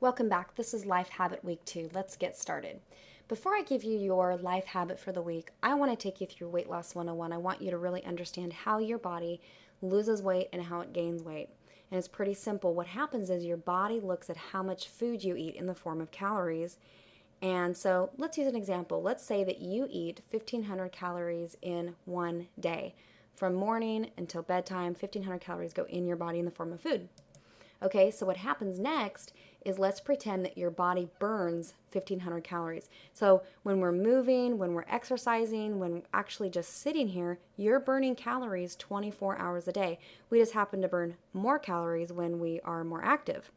Welcome back. This is Life Habit Week 2. Let's get started. Before I give you your life habit for the week, I want to take you through Weight Loss 101. I want you to really understand how your body loses weight and how it gains weight. And it's pretty simple. What happens is your body looks at how much food you eat in the form of calories. And so let's use an example. Let's say that you eat 1,500 calories in one day. From morning until bedtime, 1,500 calories go in your body in the form of food. Okay, so what happens next is let's pretend that your body burns 1,500 calories. So when we're moving, when we're exercising, when we're actually just sitting here, you're burning calories 24 hours a day. We just happen to burn more calories when we are more active.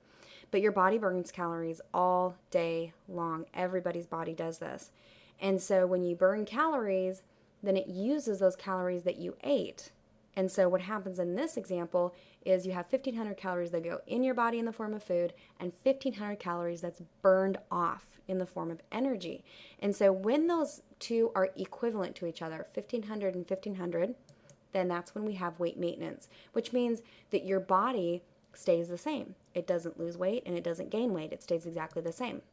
But your body burns calories all day long. Everybody's body does this. And so when you burn calories, then it uses those calories that you ate. And so what happens in this example is you have 1,500 calories that go in your body in the form of food and 1,500 calories that's burned off in the form of energy. And so when those two are equivalent to each other, 1,500 and 1,500, then that's when we have weight maintenance, which means that your body stays the same. It doesn't lose weight and it doesn't gain weight. It stays exactly the same.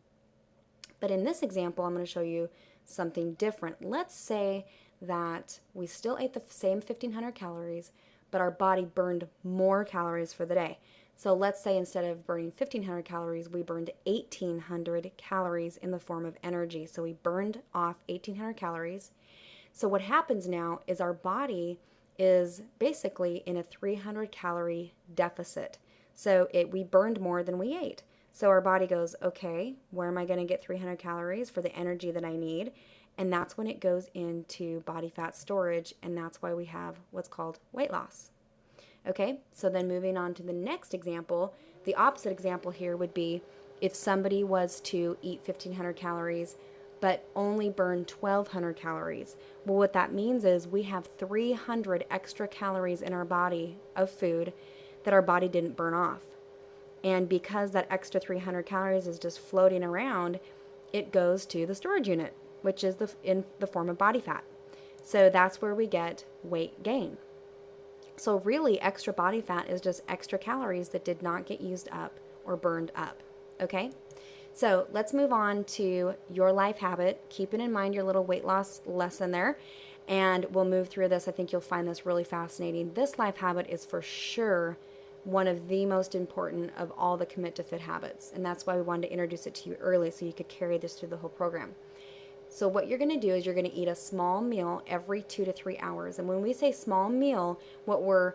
But in this example, I'm going to show you something different. Let's say that we still ate the same 1,500 calories, but our body burned more calories for the day. So let's say instead of burning 1,500 calories, we burned 1,800 calories in the form of energy. So we burned off 1,800 calories. So what happens now is our body is basically in a 300 calorie deficit. So we burned more than we ate. So our body goes, okay, where am I going to get 300 calories for the energy that I need? And that's when it goes into body fat storage, and that's why we have what's called weight loss. Okay, so then moving on to the next example, the opposite example here would be if somebody was to eat 1,500 calories but only burn 1,200 calories. Well, what that means is we have 300 extra calories in our body of food that our body didn't burn off. And because that extra 300 calories is just floating around, it goes to the storage unit, which is in the form of body fat. So that's where we get weight gain. So really, extra body fat is just extra calories that did not get used up or burned up, okay? So let's move on to your life habit, keeping in mind your little weight loss lesson there, and we'll move through this. I think you'll find this really fascinating. This life habit is for sure one of the most important of all the Commit to Fit habits, and that's why we wanted to introduce it to you early so you could carry this through the whole program. So what you're going to do is you're going to eat a small meal every 2 to 3 hours. And when we say small meal, what we're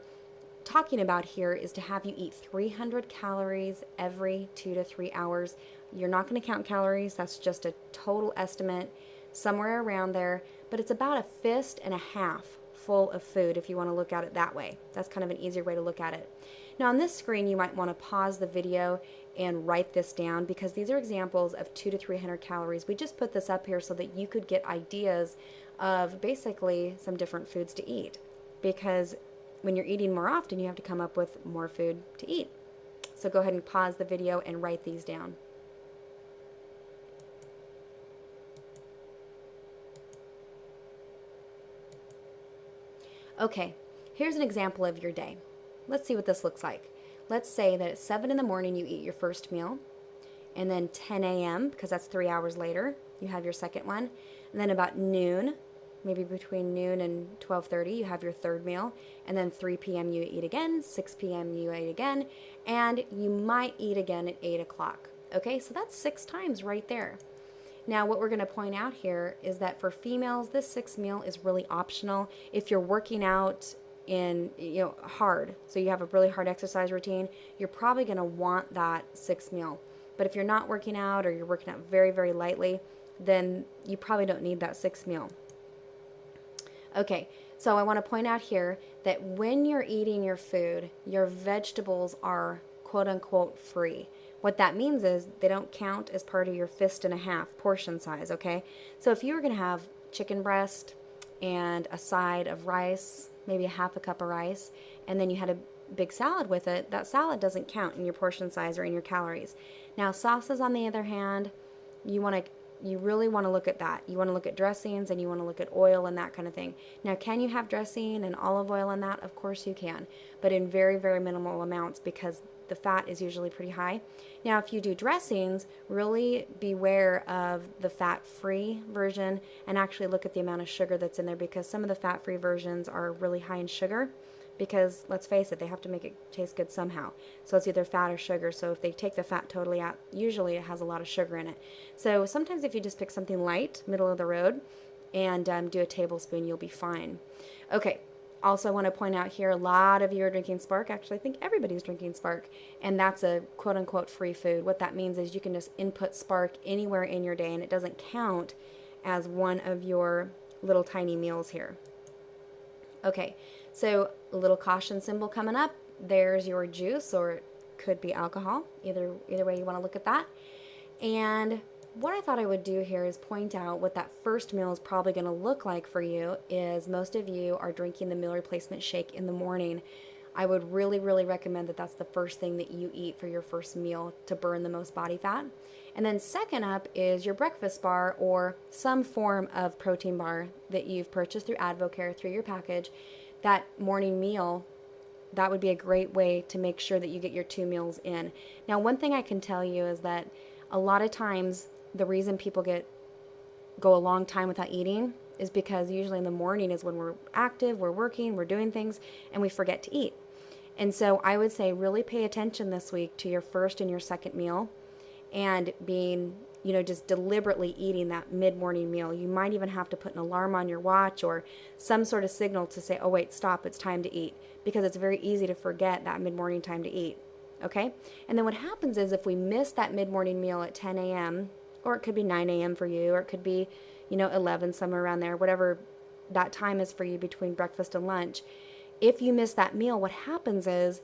talking about here is to have you eat 300 calories every 2 to 3 hours. You're not going to count calories. That's just a total estimate, somewhere around there. But it's about a fist and a half full of food if you want to look at it that way. That's kind of an easier way to look at it. Now on this screen, you might want to pause the video and write this down because these are examples of 200 to 300 calories. We just put this up here so that you could get ideas of basically some different foods to eat, because when you're eating more often, you have to come up with more food to eat. So go ahead and pause the video and write these down. Okay, here's an example of your day. Let's see what this looks like. Let's say that at 7 in the morning you eat your first meal, and then 10 a.m., because that's 3 hours later, you have your second one. And then about noon, maybe between noon and 12:30, you have your third meal. And then 3 p.m. you eat again, 6 p.m. you eat again, and you might eat again at 8 o'clock. Okay, so that's 6 times right there. Now, what we're going to point out here is that for females, this 6th meal is really optional. If you're working out hard, so you have a really hard exercise routine, you're probably going to want that 6th meal. But if you're not working out or you're working out very, very lightly, then you probably don't need that 6th meal. Okay, so I want to point out here that when you're eating your food, your vegetables are quote-unquote free. What that means is they don't count as part of your fist and a half portion size, okay? So if you were going to have chicken breast and a side of rice, maybe a half a cup of rice, and then you had a big salad with it, that salad doesn't count in your portion size or in your calories. Now sauces, on the other hand, you want to you really want to look at that. You want to look at dressings and you want to look at oil and that kind of thing. Now, can you have dressing and olive oil in that? Of course you can, but in very, very minimal amounts because the fat is usually pretty high. Now, if you do dressings, really beware of the fat-free version and actually look at the amount of sugar that's in there, because some of the fat-free versions are really high in sugar. Because let's face it, they have to make it taste good somehow. So it's either fat or sugar. So if they take the fat totally out, usually it has a lot of sugar in it. So sometimes if you just pick something light, middle of the road, and do a tablespoon, you'll be fine. Okay, also want to point out here, a lot of you are drinking Spark. Actually, I think everybody's drinking Spark, and that's a quote-unquote free food. What that means is you can just input Spark anywhere in your day, and it doesn't count as one of your little tiny meals here. Okay, so a little caution symbol coming up. There's your juice, or it could be alcohol. Either way you want to look at that. And what I thought I would do here is point out what that first meal is probably going to look like for you. Is most of you are drinking the meal replacement shake in the morning. I would really, really recommend that that's the first thing that you eat for your first meal to burn the most body fat. And then second up is your breakfast bar or some form of protein bar that you've purchased through Advocare, through your package. That morning meal, that would be a great way to make sure that you get your 2 meals in. Now, one thing I can tell you is that a lot of times the reason people go a long time without eating is because usually in the morning is when we're active, we're working, we're doing things, and we forget to eat. And so I would say really pay attention this week to your first and your second meal, and being, just deliberately eating that mid-morning meal. You might even have to put an alarm on your watch or some sort of signal to say, oh wait, stop, it's time to eat, because it's very easy to forget that mid-morning time to eat. Okay? And then what happens is if we miss that mid-morning meal at 10 a.m., or it could be 9 a.m. for you, or it could be, 11, somewhere around there, whatever that time is for you between breakfast and lunch. If you miss that meal, what happens is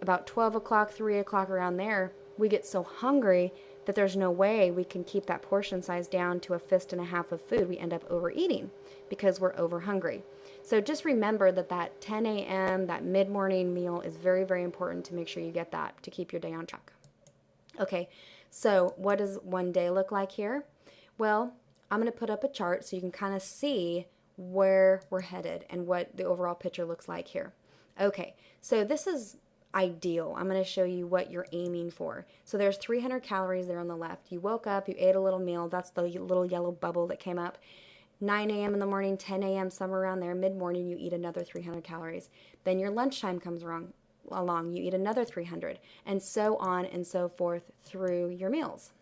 about 12 o'clock, 3 o'clock, around there, we get so hungry that there's no way we can keep that portion size down to a fist and a half of food. We end up overeating because we're over hungry. So just remember that 10 a.m., that mid-morning meal is very, very important to make sure you get that to keep your day on track. Okay, so what does one day look like here? Well, I'm going to put up a chart so you can kind of see where we're headed and what the overall picture looks like here. Okay, so this is ideal. I'm going to show you what you're aiming for. So there's 300 calories there on the left. You woke up, you ate a little meal. That's the little yellow bubble that came up. 9 a.m. in the morning, 10 a.m., somewhere around there, mid-morning, you eat another 300 calories. Then your lunchtime comes along, you eat another 300, and so on and so forth through your meals.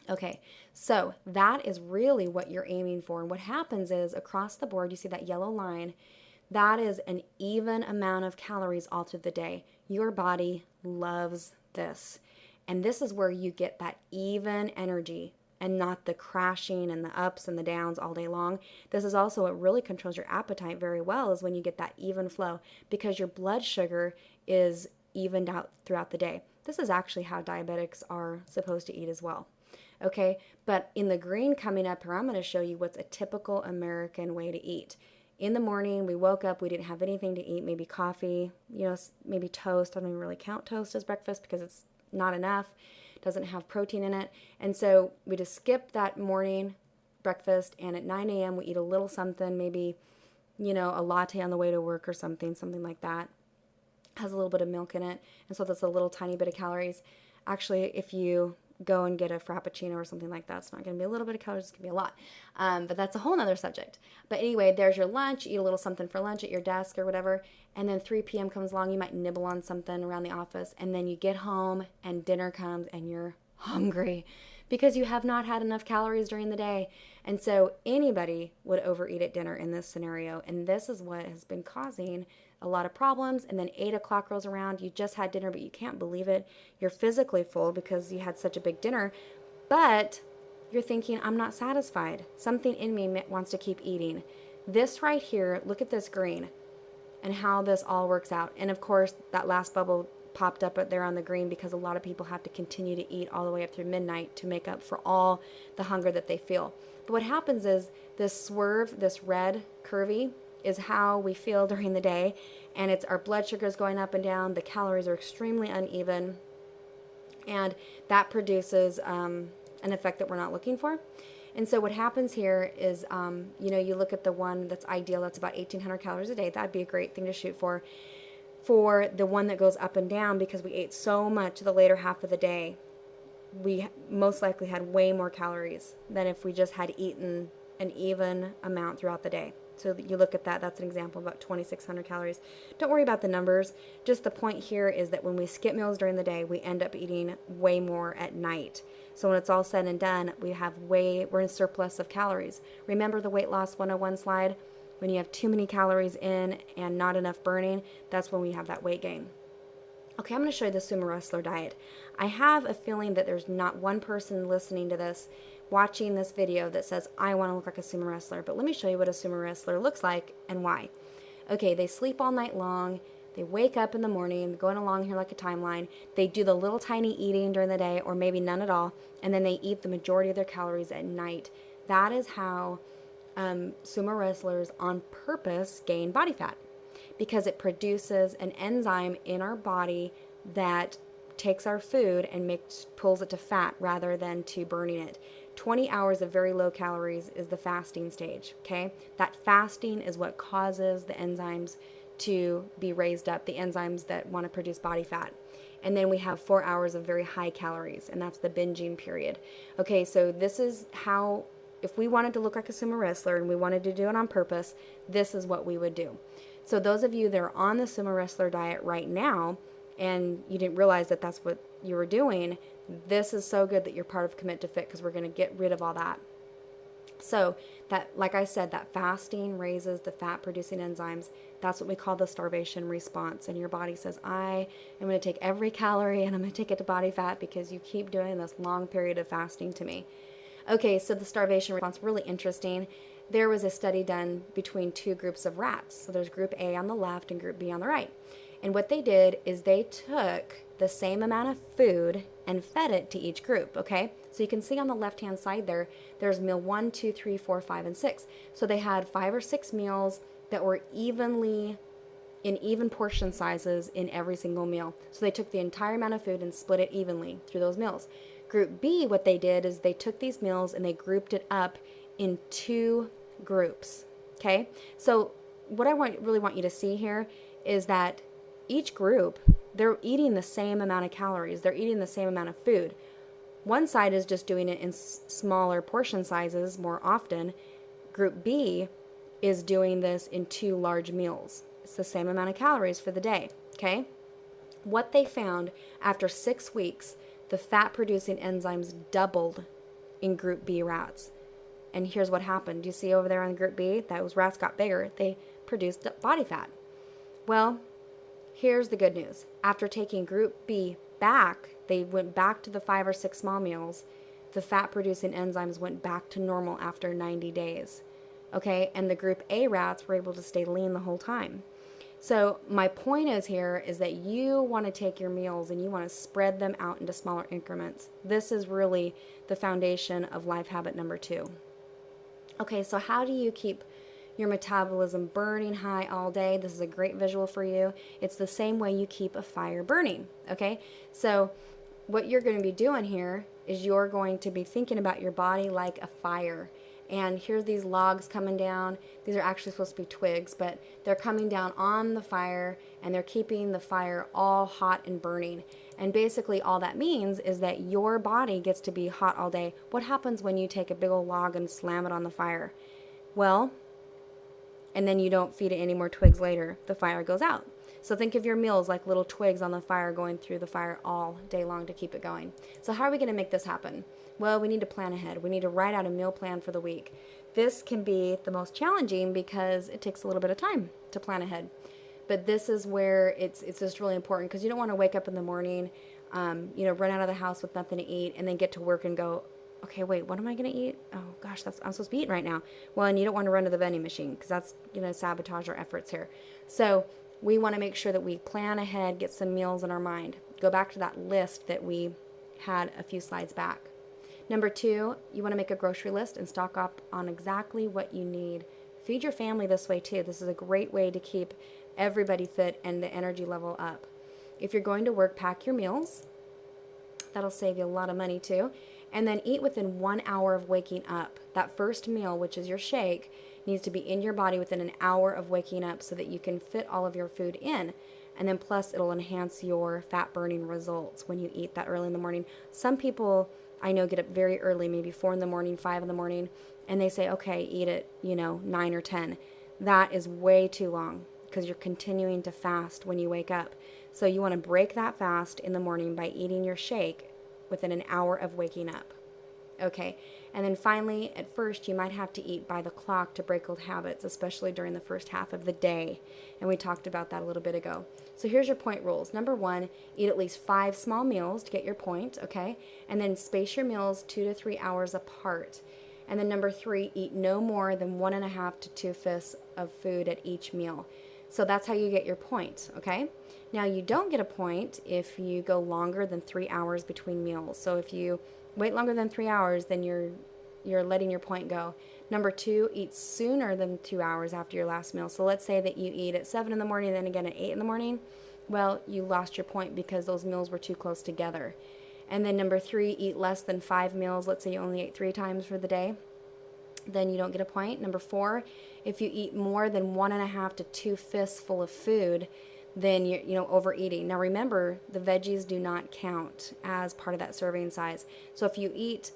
Okay, so that is really what you're aiming for. And what happens is across the board, you see that yellow line, that is an even amount of calories all through the day. Your body loves this. And this is where you get that even energy and not the crashing and the ups and the downs all day long. This is also what really controls your appetite very well, is when you get that even flow, because your blood sugar is evened out throughout the day. This is actually how diabetics are supposed to eat as well. Okay, but in the green coming up here, I'm going to show you what's a typical American way to eat. In the morning, we woke up, we didn't have anything to eat, maybe coffee, maybe toast. I don't even really count toast as breakfast because it's not enough. It doesn't have protein in it. And so we just skip that morning breakfast, and at 9 a.m. we eat a little something, maybe, a latte on the way to work or something like that. Has a little bit of milk in it, and so that's a little tiny bit of calories. Actually, if you go and get a Frappuccino or something like that, it's not going to be a little bit of calories, it's going to be a lot. But that's a whole nother subject. But anyway, there's your lunch. Eat a little something for lunch at your desk or whatever. And then 3 p.m. comes along. You might nibble on something around the office. And then you get home and dinner comes and you're hungry because you have not had enough calories during the day. And so anybody would overeat at dinner in this scenario. And this is what has been causing a lot of problems. And then 8 o'clock rolls around, you just had dinner, but you can't believe it. You're physically full because you had such a big dinner, but you're thinking, I'm not satisfied. Something in me wants to keep eating. This right here, look at this green and how this all works out. And of course, that last bubble popped up there on the green because a lot of people have to continue to eat all the way up through midnight to make up for all the hunger that they feel. But what happens is this swerve, this red curvy, is how we feel during the day, and it's our blood sugar is going up and down, the calories are extremely uneven, and that produces an effect that we're not looking for. And so what happens here is, you look at the one that's ideal, that's about 1,800 calories a day. That'd be a great thing to shoot for. For the one that goes up and down, because we ate so much the later half of the day, we most likely had way more calories than if we just had eaten an even amount throughout the day. So you look at that, that's an example, about 2,600 calories. Don't worry about the numbers. Just the point here is that when we skip meals during the day, we end up eating way more at night. So when it's all said and done, we're in surplus of calories. Remember the weight loss 101 slide? When you have too many calories in and not enough burning, that's when we have that weight gain. Okay, I'm going to show you the sumo wrestler diet. I have a feeling that there's not one person listening to this, watching this video, that says, I want to look like a sumo wrestler. But let me show you what a sumo wrestler looks like and why. Okay, they sleep all night long. They wake up in the morning, going along here like a timeline. They do the little tiny eating during the day, or maybe none at all, and then they eat the majority of their calories at night. That is how sumo wrestlers on purpose gain body fat, because it produces an enzyme in our body that takes our food and pulls it to fat rather than to burning it. 20 hours of very low calories is the fasting stage, okay? That fasting is what causes the enzymes to be raised up, the enzymes that want to produce body fat. And then we have 4 hours of very high calories, and that's the binging period. Okay, so this is how, if we wanted to look like a sumo wrestler and we wanted to do it on purpose, this is what we would do. So those of you that are on the sumo wrestler diet right now, and you didn't realize that that's what you were doing, this is so good that you're part of Commit to Fit, because we're going to get rid of all that. So that, like I said, that fasting raises the fat producing enzymes. That's what we call the starvation response. And your body says, I am going to take every calorie and I'm going to take it to body fat because you keep doing this long period of fasting to me. Okay, so the starvation response, really interesting. There was a study done between two groups of rats. So there's group A on the left and group B on the right. And what they did is they took the same amount of food and fed it to each group, okay? So you can see on the left-hand side there's meal 1, 2, 3, 4, 5, and 6. So they had 5 or 6 meals that were in even portion sizes in every single meal. So they took the entire amount of food and split it evenly through those meals. Group B, what they did is they took these meals and they grouped it up in 2 groups, okay? So what I really want you to see here is that each group, they're eating the same amount of calories. They're eating the same amount of food. One side is just doing it in smaller portion sizes more often. Group B is doing this in 2 large meals. It's the same amount of calories for the day, okay? What they found after 6 weeks, the fat-producing enzymes doubled in Group B rats. And here's what happened. Do you see over there on Group B? Those rats got bigger. They produced body fat. Well, here's the good news. After taking Group B back, they went back to the 5 or 6 small meals. The fat-producing enzymes went back to normal after 90 days. Okay, and the Group A rats were able to stay lean the whole time. So my point is that you want to take your meals and you want to spread them out into smaller increments. This is really the foundation of life habit number 2. Okay, so how do you keep your metabolism burning high all day? This is a great visual for you. It's the same way you keep a fire burning, okay? So what you're going to be doing here is you're going to be thinking about your body like a fire. And here's these logs coming down. These are actually supposed to be twigs, but they're coming down on the fire and they're keeping the fire all hot and burning. And basically all that means is that your body gets to be hot all day. What happens when you take a big old log and slam it on the fire? Well, and then you don't feed it any more twigs later, the fire goes out. So think of your meals like little twigs on the fire going through the fire all day long to keep it going. So how are we going to make this happen? Well, we need to plan ahead. We need to write out a meal plan for the week. This can be the most challenging because it takes a little bit of time to plan ahead. But this is where it's just really important, because you don't want to wake up in the morning, run out of the house with nothing to eat and then get to work and go, okay, wait, what am I going to eat? Oh gosh, I'm supposed to be eating right now. Well, and you don't want to run to the vending machine because that's going to sabotage our efforts here. So we want to make sure that we plan ahead, get some meals in our mind. Go back to that list that we had a few slides back. Number 2, you want to make a grocery list and stock up on exactly what you need. Feed your family this way too. This is a great way to keep everybody fit and the energy level up. If you're going to work, pack your meals. That'll save you a lot of money too. And then eat within 1 hour of waking up. That first meal, which is your shake, needs to be in your body within an hour of waking up so that you can fit all of your food in. And then plus it'll enhance your fat burning results when you eat that early in the morning. Some people I know get up very early, maybe 4 in the morning, 5 in the morning, and they say, okay, eat at, 9 or 10. That is way too long because you're continuing to fast when you wake up. So you want to break that fast in the morning by eating your shake within an hour of waking up. Okay, and then finally, at first, you might have to eat by the clock to break old habits, especially during the first half of the day. And we talked about that a little bit ago. So here's your point rules. Number 1, eat at least 5 small meals to get your point, okay? And then space your meals 2 to 3 hours apart. And then number 3, eat no more than 1.5 to 2 fifths of food at each meal. So that's how you get your point, okay? Now you don't get a point if you go longer than 3 hours between meals. So if you wait longer than 3 hours, then you're letting your point go. Number 2, eat sooner than 2 hours after your last meal. So let's say that you eat at 7 in the morning, then again at 8 in the morning. Well, you lost your point because those meals were too close together. And then number 3, eat less than 5 meals. Let's say you only ate 3 times for the day. Then you don't get a point. Number 4, if you eat more than 1.5 to 2 fifths full of food, then you're overeating. Now remember, the veggies do not count as part of that serving size. So if you eat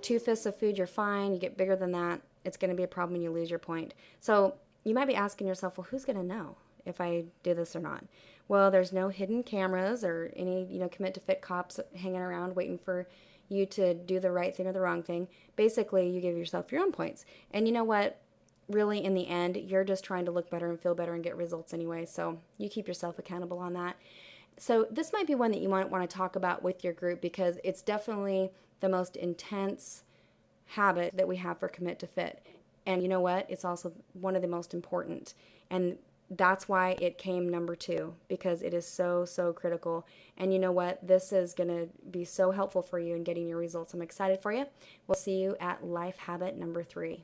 2 fifths of food, you're fine. You get bigger than that, it's going to be a problem and you lose your point. So you might be asking yourself, well, who's going to know if I do this or not? Well, there's no hidden cameras or any, commit to fit cops hanging around waiting for you to do the right thing or the wrong thing. Basically, you give yourself your own points. And you know what? Really, in the end, you're just trying to look better and feel better and get results anyway. So you keep yourself accountable on that. So this might be one that you might want to talk about with your group because it's definitely the most intense habit that we have for Commit to Fit. And you know what? It's also one of the most important. And that's why it came number 2, because it is so, so critical. And you know what? This is going to be so helpful for you in getting your results. I'm excited for you. We'll see you at Life Habit number 3.